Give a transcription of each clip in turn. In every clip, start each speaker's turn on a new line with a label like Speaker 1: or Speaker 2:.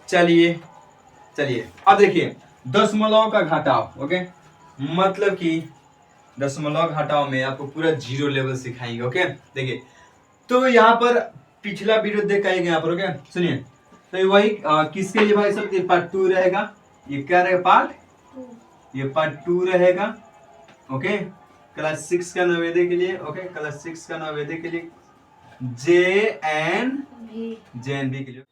Speaker 1: चलिए चलिए अब देखिए दशमलव का घटाव। ओके, मतलब कि दशमलव घटाव में आपको पूरा जीरो लेवल सिखाएंगे। ओके, देखिए तो यहाँ पर पिछला वीडियो देख के आएंगे यहाँ पर। ओके सुनिए, तो वही किसके लिए भाई सब, ये पार्ट 2 रहेगा। ये क्या रहेगा, पार्ट 2 रहेगा। ओके, क्लास 6 का नवोदय के लिए। ओके, क्लास 6 का नवोदय के लिए, JNV के लिए।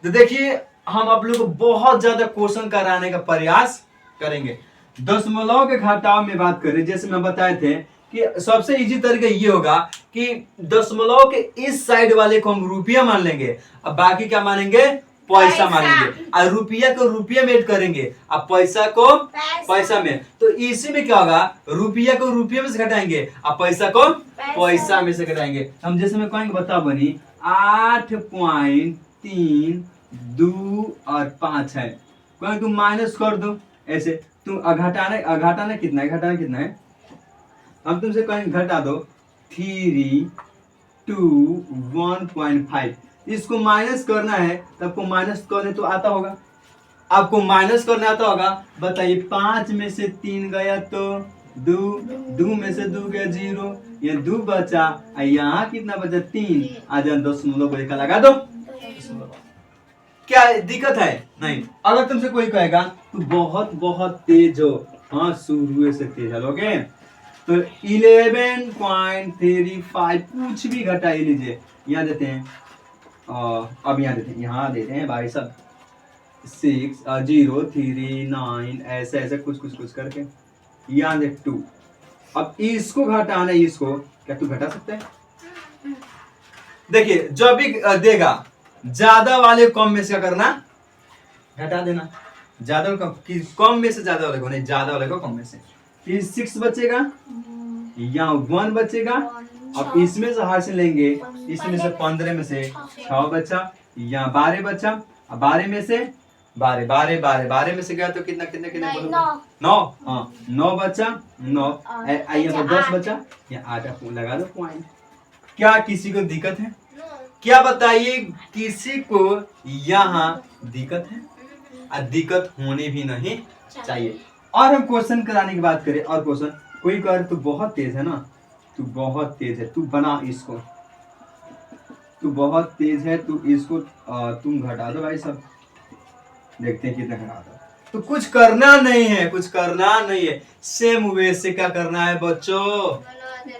Speaker 1: तो देखिए हम आप लोग को बहुत ज्यादा क्वेश्चन कराने का प्रयास करेंगे। दशमलव के घटाव में बात करें, जैसे मैं बताए थे कि सबसे इजी तरीका ये होगा कि दशमलव के इस साइड वाले को हम रुपया मान लेंगे, अब बाकी क्या मानेंगे, पैसा मानेंगे। और रुपया को रुपये में ऐड करेंगे, अब पैसा को पैसा में। तो इसी में क्या होगा, रुपया को रुपये में से घटाएंगे, अब पैसा को पैसा में से घटाएंगे। हम जैसे मैं कहेंगे, बता बनी 8.3 2 और 5 है, कहें तुम माइनस कर दो ऐसे। तुम घटाना कितना है, हम तुमसे कहें घटा दो 3 2 1.5। इसको माइनस करना है, तो आपको माइनस करने तो आता होगा, आपको माइनस करने आता होगा। बताइए 5 में से 3 गया तो 2 में से 2 गया 0, ये 2 बचा, यहाँ कितना बचा 3। आज 10 का लगा दो। क्या दिक्कत है, नहीं। अगर तुमसे कोई कहेगा तू बहुत बहुत तेज हो, हाँ शुरू से तेज है, तो 11.35 कुछ भी घटा ही लीजिए। यहाँ देते हैं, अब यहाँ देते हैं भाई सब 6 0 3 9 ऐसे ऐसे कुछ करके यहाँ दे 2। अब इसको घटाना है, इसको क्या तू घटा सकता है? देखिए जब भी देगा ज्यादा वाले कम में से क्या करना, घटा देना। ज्यादा कम में से ज्यादा वाले को नहीं, ज्यादा वाले को कम में से। 6 बचेगा, यहाँ 1 बचेगा। अब इसमें से हार से लेंगे, इसमें से 15 में से 6 बचा, यहाँ 12 बचा। अब 12 में से 12 में से गया तो कितना 9। हाँ 9 बचा, 9 यहाँ 10 बचा, यहाँ 8 लगा दो पॉइंट। क्या किसी को दिक्कत है? क्या बताइए, किसी को यहाँ दिक्कत है? दिक्कत होनी भी नहीं चाहिए। और हम क्वेश्चन कराने की बात करें, और क्वेश्चन कोई कह तू बहुत तेज है ना, तू बहुत तेज है, तू बना इसको, तू बहुत तेज है, तू इसको तुम घटा दो भाई सब, देखते हैं कितना घटा दो। तो कुछ करना नहीं है, सेम वे से क्या करना है बच्चों,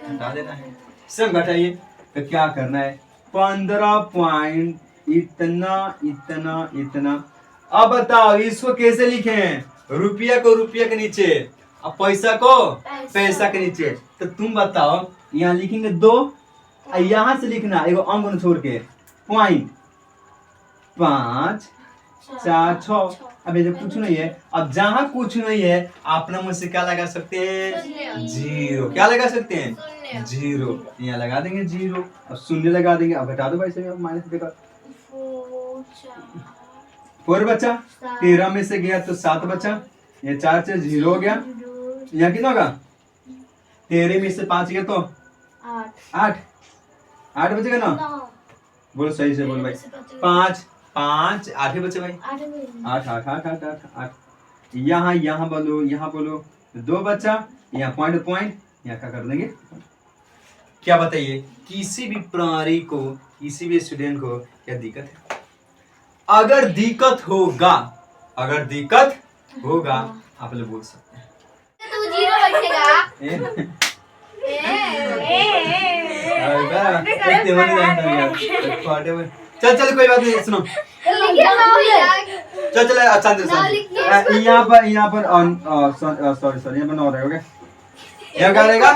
Speaker 1: घटा देना है। सेम घटाइए, तो क्या करना है 15 पॉइंट इतना। अब बताओ इसको कैसे लिखे हैं, रुपया को रुपया के नीचे, अब पैसा को पैसा के नीचे। तो तुम बताओ, यहाँ लिखेंगे 2, यहाँ से लिखना एगो अंक छोड़ के, पॉइंट 5 4 6। अब ये कुछ नहीं है, अब जहाँ कुछ नहीं है अपना मुझ से क्या लगा सकते हैं, 0। क्या लगा सकते हैं, 0। यहाँ लगा देंगे 0, अब शून्य लगा देंगे। अब घटा दो भाई से, माइनस देगा 4 बचा, 13 में से गया तो 7 बचा, ये 4 से 0 हो गया। यहाँ कितना होगा, 13 में से 5 गया तो 8 बचेगा ना, बोलो सही से बोलो भाई। 5 5 8 ही बचे भाई, 8। यहाँ बोलो 2 बचा, यहाँ पॉइंट यहाँ क्या कर देंगे। क्या बताइए, किसी भी प्राणी को, किसी भी स्टूडेंट को क्या दिक्कत है? अगर दिक्कत होगा आप लोग बोल सकते हैं।
Speaker 2: तू 0 रखेगा।
Speaker 1: चल कोई बात नहीं, सुनो चल अच्छा यहाँ पर सॉरी यहाँ पर 9 रहेगा। क्या करेगा,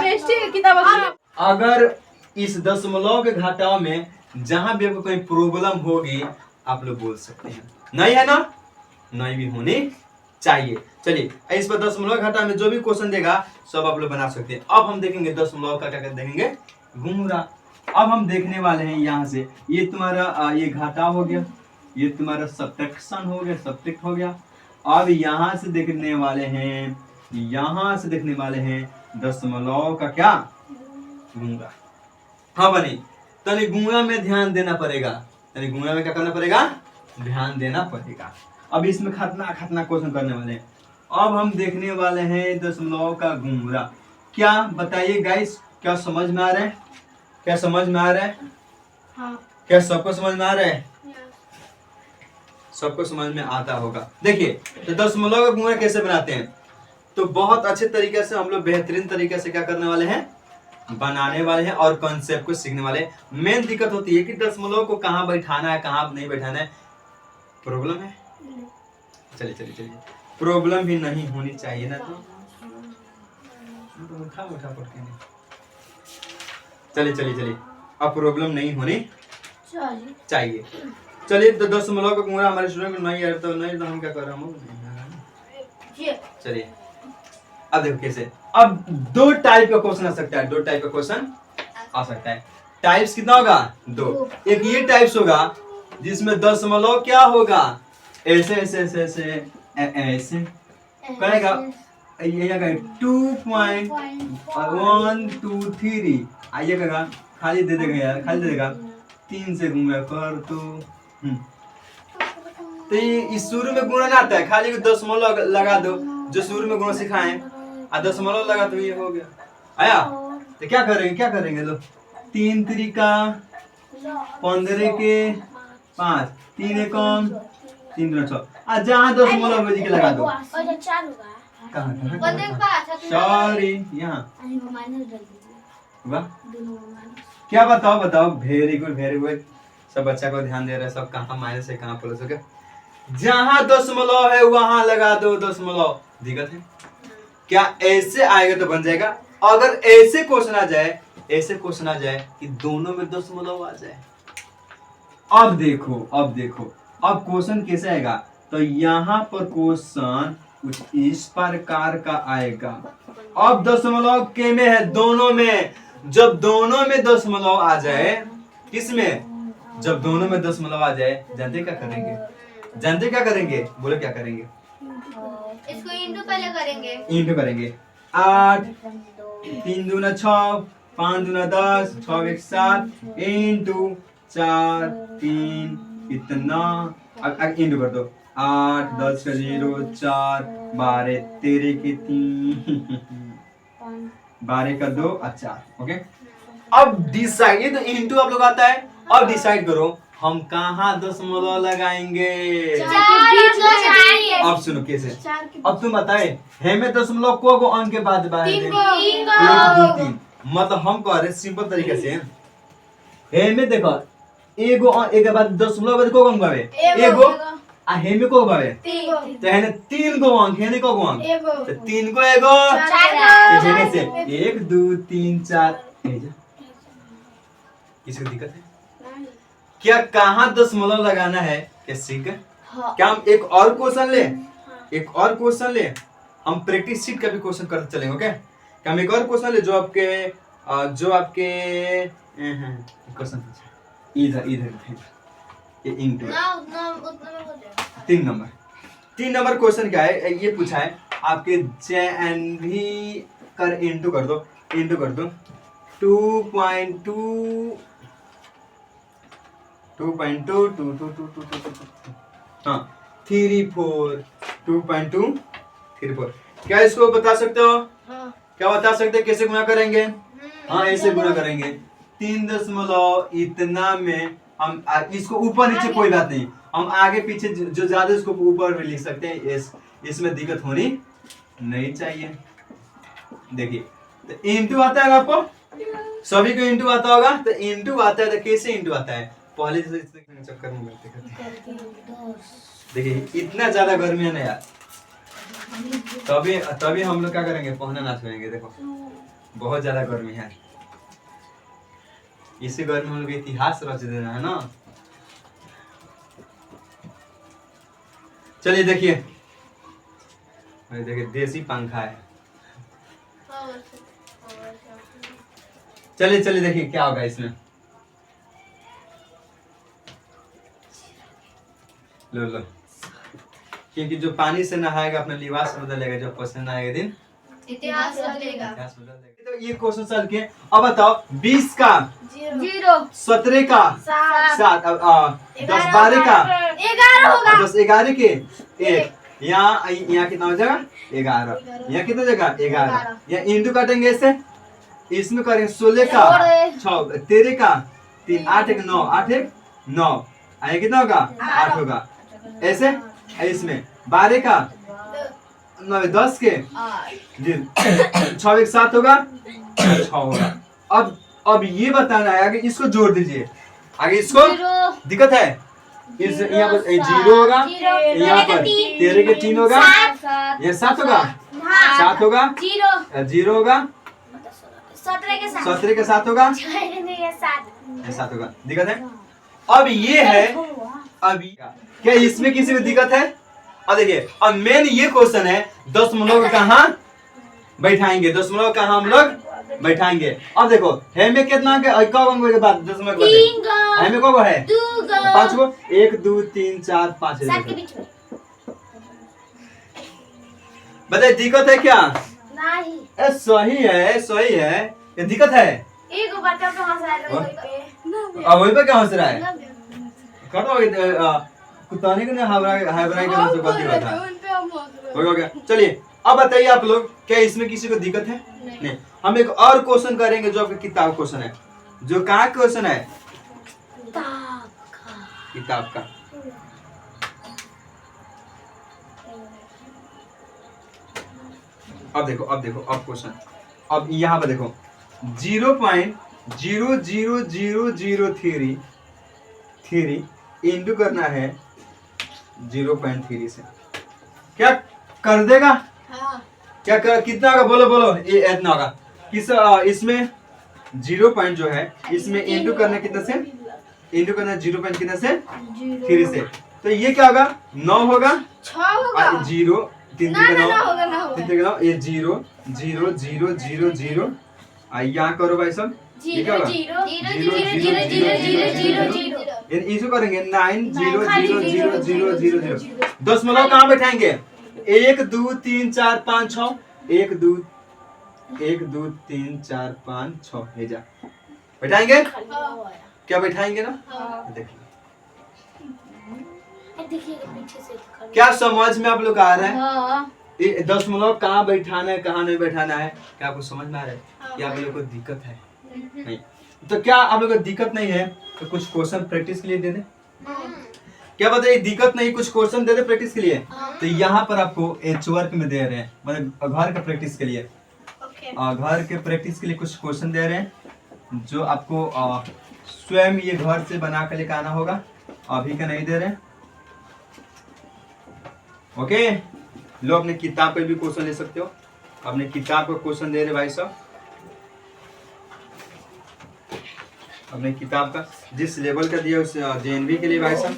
Speaker 1: अगर इस दशमलव के घटाव में जहां भी आपको कोई प्रॉब्लम होगी आप लोग बोल सकते हैं, नहीं है ना, नहीं भी होनी चाहिए। चलिए इस पर दशमलव घटाव में जो भी क्वेश्चन देगा सब आप लोग बना सकते हैं। अब हम देखेंगे दशमलव का क्या देखेंगे, घुंघरा। अब हम देखने वाले हैं यहाँ से, ये तुम्हारा ये घटाव हो गया, ये तुम्हारा सब्ट्रैक्शन हो गया, सब्ट्रैक्ट हो गया। अब यहाँ से देखने वाले हैं दशमलव का क्या, घुंघरा। हाँ बनी, तनी गुणा में ध्यान देना पड़ेगा, तनी गुणा में क्या करना पड़ेगा, ध्यान देना पड़ेगा। अब इसमें खतरनाक खतरनाक क्वेश्चन करने वाले हैं। अब हम देखने वाले हैं दशमलव का घुंघरा। क्या बताइए गाइस, क्या समझ में आ रहा है? क्या समझ में आ रहा है?
Speaker 2: हाँ।
Speaker 1: क्या सबको समझ में आ रहा है? सबको समझ में आता होगा। देखिए, तो दशमलव का घुंघरा कैसे बनाते हैं, तो बहुत अच्छे तरीके से हम लोग बेहतरीन तरीके से क्या करने वाले हैं, बनाने वाले हैं और कॉन्सेप्ट को सीखने वाले हैं। मेन दिक्कत होती है कि दशमलव को कहाँ बैठाना है, कहाँ नहीं बैठाना है, प्रॉब्लम है। चलिए चलिए चलिए, प्रॉब्लम भी नहीं होनी चाहिए ना, तो उठा उठा पड़ के नहीं। चलिए चलिए चलिए, अब प्रॉब्लम नहीं होनी चाहिए। चलिए, तो दशमलव का घुंघरा हमारे स्टूडेंट को नहीं आता, तो नहीं तो हम क्या कर रहे हैं। चलिए, अब देखो कैसे। अब दो टाइप का क्वेश्चन आ सकता है, दो टाइप का क्वेश्चन आ सकता है। टाइप्स कितना होगा? दो। एक ये टाइप्स होगा जिसमें दशमलव क्या होगा, ऐसे ऐसे ऐसे ऐसे ऐसे कहेगा, ये क्या कहेगा 2.123, आइए कहेगा खाली दे देगा यार, खाली दे देगा 3 से घूमेगा कर तो ये इस शुरू में गुणा आता है, खाली दशमलव लगा दो, जो शुरू में गुणा सिखाएं, दशमलव लगा तो ये हो गया। आया? तो क्या करेंगे लो, 3 त्रिका 15 के 5, 3 एकम 3 दूना 6, जहाँ दशमलव बजी के लगा दो। सॉरी, यहाँ वाह, क्या बताओ, वेरी गुड। सब बच्चा को ध्यान दे रहे हैं, सब कहाँ माइनस है कहाँ प्लस है। जहाँ दशमलव है वहां लगा दो दशमलव। दिक्कत है क्या? ऐसे आएगा तो बन जाएगा। अगर ऐसे क्वेश्चन आ जाए कि दोनों में दशमलव आ जाए, अब देखो अब क्वेश्चन कैसे आएगा, तो यहाँ पर क्वेश्चन कुछ इस प्रकार का आएगा। अब दशमलव के में है, दोनों में। जब दोनों में दशमलव आ जाए, किसमें? जब दोनों में दशमलव आ जाए, जानते क्या करेंगे? बोले क्या करेंगे?
Speaker 2: इसको इंटू पहले करेंगे।
Speaker 1: 8 3 दूना 6, 5 दूना 10, 6 1 7, इंटू 4 3 इतना, अब इंटू कर दो, 8 10 का 0 4 12 13 के 3 12 का 2 4। ओके, अब डिसाइड, ये तो इंटू आप लोग आता है। अब डिसाइड करो हम कहाँ दशमलव लगाएंगे। अब सुनो कैसे, अब तुम बताए है में दशमलव को अंक के बाद 1 2 3, मतलब हम कह रहे सिंपल तरीके से, है में देखो एगो एक के बाद दशमलव को अंक बावे, एगो आ है में को बावे, तो है ने 3 गो अंक, है ने को अंक, तो 3 को एगो 4 से 1 2 3 4। किसी को दिक्कत है क्या? कहाँ दशमलव लगाना है क्या सीख गए? क्या हम एक और क्वेश्चन ले, हम प्रैक्टिस शीट का भी क्वेश्चन करते चलेंगे। ओके, क्या हम एक और क्वेश्चन ले जो आपके क्वेश्चन इधर ये इंटू 3 नंबर क्वेश्चन क्या है, ये पूछा है आपके JNV कर इंटू कर दो 2.2 हाँ 2.234। क्या इसको बता सकते हो? क्या बता सकते हैं कैसे गुणा करेंगे? हाँ, ऐसे गुणा करेंगे 3 दशमलव इतना में। हम इसको ऊपर नीचे कोई बात नहीं, हम आगे पीछे जो ज्यादा इसको ऊपर भी लिख सकते हैं, इसमें दिक्कत होनी नहीं चाहिए। देखिए, तो इंटू आता है आपको, सभी को इंटू आता होगा, तो इंटू आता है तो कैसे इंटू आता है, पहले से चक्कर में करते देखिए इतना ज्यादा गर्मी है ना यार, तभी हम लोग क्या करेंगे, पहना नाच करेंगे। देखो बहुत ज्यादा गर्मी है, इसी गर्मी में हम लोग इतिहास रच देना है ना। चलिए देखिए देसी पंखा है। चलिए देखिए क्या होगा इसमें। लो क्योंकि जो पानी से नहाएगा अपना लिबास बदलेगा, जब पसीना आएगा दिन
Speaker 2: इतिहास बदलेगा।
Speaker 1: तो ये क्वेश्चन सॉल्व किए। अब बताओ 20 का
Speaker 2: 0
Speaker 1: 17 का 7 10 12 का
Speaker 2: 11 होगा।
Speaker 1: 10 11 के 1 यहाँ कितना हो जाएगा 11। यहाँ कितना हो जाएगा 11। यहाँ इंटू काटेंगे ऐसे, इसमें करेंगे 16 का 6 13 का 3 8 1 9 8 1 9 आया कितना होगा 8 होगा। ऐसे इसमें 12 का 9 10 के 6 1 7 होगा 6 होगा। अब ये बताना है आगे इसको जोड़ दीजिए। आगे इसको दिक्कत है इस यहाँ पर 0 होगा, यहाँ पर 13 के 3 होगा, ये 7 होगा 7 होगा 0 होगा 17 के 7 होगा ये 7 होगा। दिक्कत है। अब ये है अब क्या इसमें किसी को दिक्कत है? अब देखिए अब मेन ये क्वेश्चन है दशमलव कहाँ बैठाएंगे, दशमलव कहाँ हम लोग बैठाएंगे। अब देखो है में कितना के बाद दशमलव है में को है 5 को 1 2 3 4 5 बताइए दिक्कत है क्या? नहीं सही है सही है। ये दिक्कत है
Speaker 2: एक बच्चा कहां से आया
Speaker 1: अब वही पे क्या हंस रहा है? कटो कुत्ताने के हावराई करने से गलती होता है। हो गया। चलिए अब बताइए आप लोग क्या इसमें किसी को दिक्कत है? नहीं। हम एक और क्वेश्चन करेंगे जो आपका किताब क्वेश्चन है। जो कहाँ क्वेश्चन है? किताब का। अब देखो अब क्वेश्चन अब यहाँ पर देखो 0.00003 इंटू करना है 0.3 से क्या कर देगा? हाँ। क्या कर कितना होगा बोलो ये इतना होगा किस इसमें 0 पॉइंट जो है इसमें इंटू करना कितना से इंटू करना 0 पॉइंट कितना से 3 से तो ये क्या होगा 9 होगा 6 होगा 0 3 3 का 9 3 3 का 9 ये 0 0 0 0 0 यहाँ करो भाई सब ये क्या होगा 0 इसे करेंगे 9 0 0 0 0 0 0 दशमलव कहाँ बैठाएंगे 1 2 3 4 5 6 1 2 3 4 5 6 ये जा बैठाएंगे क्या बैठाएंगे ना देखिए क्या समझ में आप लोग आ रहा है? दशमलव कहाँ बैठाना है कहाँ नहीं बैठाना है क्या आपको समझ में आ रहा है? क्या आप लोग को दिक्कत है? नहीं। तो क्या आप लोग को दिक्कत नहीं है तो कुछ क्वेश्चन प्रैक्टिस के लिए दे दे। क्या बताइए दिक्कत नहीं कुछ क्वेश्चन दे दे प्रैक्टिस के लिए। तो यहाँ पर आपको एच वर्क में दे रहे हैं मतलब घर के प्रैक्टिस के लिए घर के प्रैक्टिस के लिए कुछ क्वेश्चन दे रहे हैं जो आपको स्वयं ये घर से बना कर लेकर आना होगा। अभी का नहीं दे रहे। ओके लो अपने किताब पे भी क्वेश्चन ले सकते हो। अपने किताब का क्वेश्चन दे रहे भाई साहब अपने किताब का जिस लेवल का दिया उस जेएनबी के लिए भाई साहब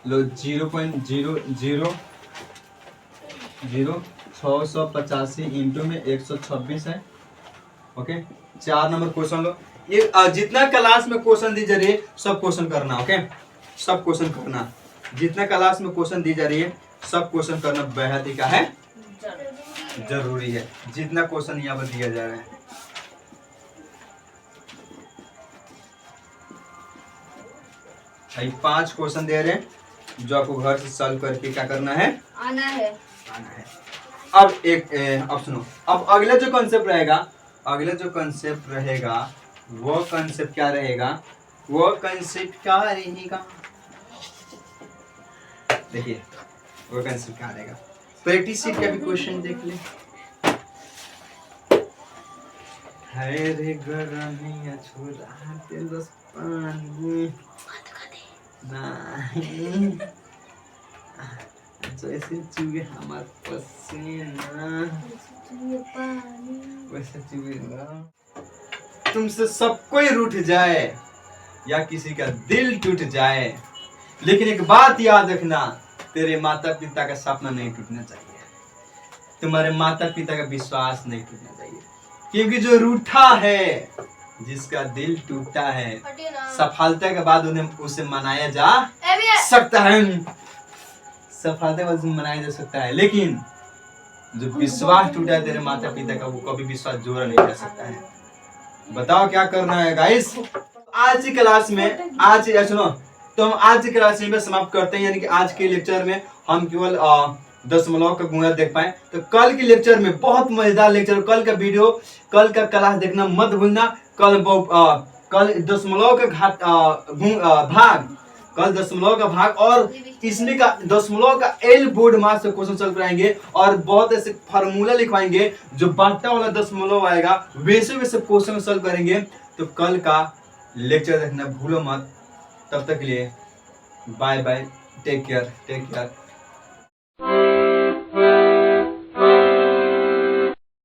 Speaker 1: लो 0.000 इंटू में 126 है। ओके 4 नंबर क्वेश्चन लो। ये जितना क्लास में क्वेश्चन दी जा रही है सब क्वेश्चन करना। ओके सब क्वेश्चन करना जितना क्लास में क्वेश्चन दी जा रही है सब क्वेश्चन करना बेहद ही क्या है जरूरी है जितना क्वेश्चन यहाँ पर दिया जा रहा है। भाई 5 क्वेश्चन दे रहे हैं जो आपको घर से सॉल्व करके क्या करना है आना है। अब एक अब सुनो अब अगला जो कॉन्सेप्ट रहेगा वो कॉन्सेप्ट क्या रहेगा देखिए वो कॉन्सेप्ट क्या रहेगा। प्रैक्टिस शीट का भी क्वेश्चन देख ले। है रे गरमिया छोरा तेलस पानी नहीं जैसे चुए हमार पसीना वैसे चुए ना तुमसे सब कोई रूठ जाए या किसी का दिल टूट जाए लेकिन एक बात याद रखना तेरे माता पिता का सपना नहीं टूटना चाहिए तुम्हारे माता पिता का विश्वास नहीं टूटना चाहिए क्योंकि जो रूठा है जिसका दिल टूटा है सफलता के बाद उन्हें उसे मनाया जा सकता है सफलता के बाद मनाया जा सकता है लेकिन जो विश्वास टूटा है तेरे माता पिता का, वो कभी विश्वास जोड़ा नहीं जा सकता है। बताओ क्या करना है गाइस। आज की क्लास में आज सुनो, तो हम आज की क्लास में समाप्त करते हैं, यानी कि आज के लेक्चर में हम केवल दशमलव का गुणा देख पाए। तो कल के लेक्चर में बहुत मजेदार लेक्चर, कल का वीडियो, कल का क्लास देखना मत भूलना। कल दशमलव का भाग, कल दशमलव का भाग और इसमें का दशमलव का एल बोर्ड मार्क्स से क्वेश्चन सॉल्व कराएंगे और बहुत ऐसे फार्मूला लिखवाएंगे जो बांटा वाला दशमलव आएगा वैसे वैसे क्वेश्चन सॉल्व करेंगे। तो कल का लेक्चर देखना भूलो मत। तब तक के लिए बाय बाय, टेक केयर।